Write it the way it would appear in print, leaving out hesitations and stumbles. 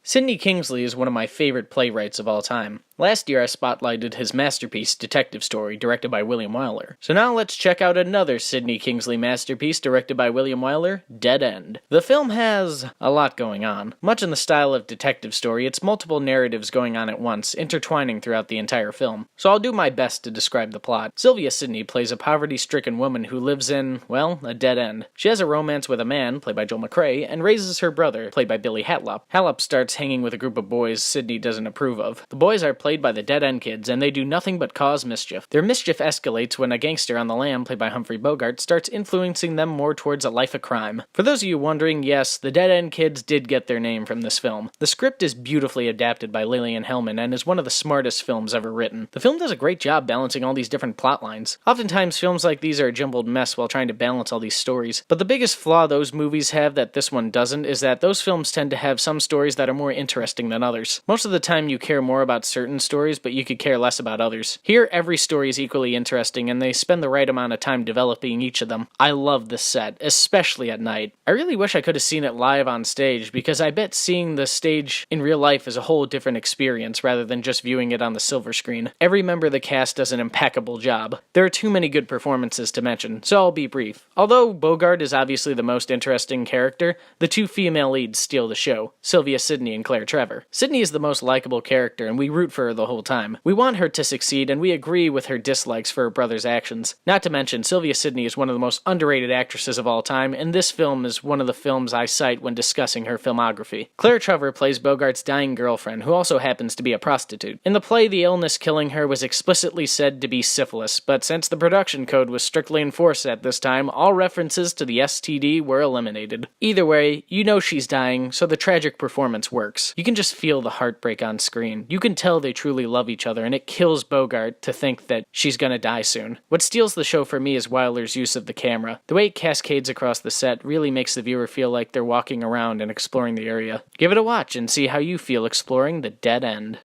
Sidney Kingsley is one of my favorite playwrights of all time. Last year I spotlighted his masterpiece, Detective Story, directed by William Wyler. So now let's check out another Sidney Kingsley masterpiece directed by William Wyler, Dead End. The film has a lot going on. Much in the style of Detective Story, it's multiple narratives going on at once, intertwining throughout the entire film. So I'll do my best to describe the plot. Slyvia Sidney plays a poverty-stricken woman who lives in, well, a dead end. She has a romance with a man, played by McCrea, and raises her brother, played by Billy Hatlop. Hatlop starts hanging with a group of boys Sidney doesn't approve of. The boys are played by the Dead End Kids, and they do nothing but cause mischief. Their mischief escalates when a gangster on the lam, played by Humphrey Bogart, starts influencing them more towards a life of crime. For those of you wondering, yes, the Dead End Kids did get their name from this film. The script is beautifully adapted by Lillian and Hellman and is one of the smartest films ever written. The film does a great job balancing all these different plot lines. Oftentimes, films like these are a jumbled mess while trying to balance all these stories, but the biggest flaw those movies have that this one doesn't is that those films tend to have some stories that are more interesting than others. Most of the time you care more about certain stories, but you could care less about others. Here, every story is equally interesting, and they spend the right amount of time developing each of them. I love the set, especially at night. I really wish I could have seen it live on stage, because I bet seeing the stage in real life is a whole different experience rather than just viewing it on the silver screen. Every member of the cast does an impeccable job. There are too many good performances to mention, so I'll be brief. Although Bogart is obviously the most interesting character, the two female leads steal the show, Slyvia Sidney and Trevor. Sidney is the most likable character, and we root for her the whole time. We want her to succeed, and we agree with her dislikes for her brother's actions. Not to mention, Slyvia Sidney is one of the most underrated actresses of all time, and this film is one of the films I cite when discussing her filmography. Trevor plays Bogart's dying girlfriend, who also happens to be a prostitute. In the play, the illness killing her was explicitly said to be syphilis, but since the production code was strictly enforced at this time, all references to the STD were eliminated. Either way, you know she's dying, so the tragic performance works. You can just feel the heartbreak on screen. You can tell they truly love each other, and it kills Bogart to think that she's gonna die soon. What steals the show for me is Wyler's use of the camera. The way it cascades across the set really makes the viewer feel like they're walking around and exploring the area. Give it a watch and see how you feel exploring the Dead End.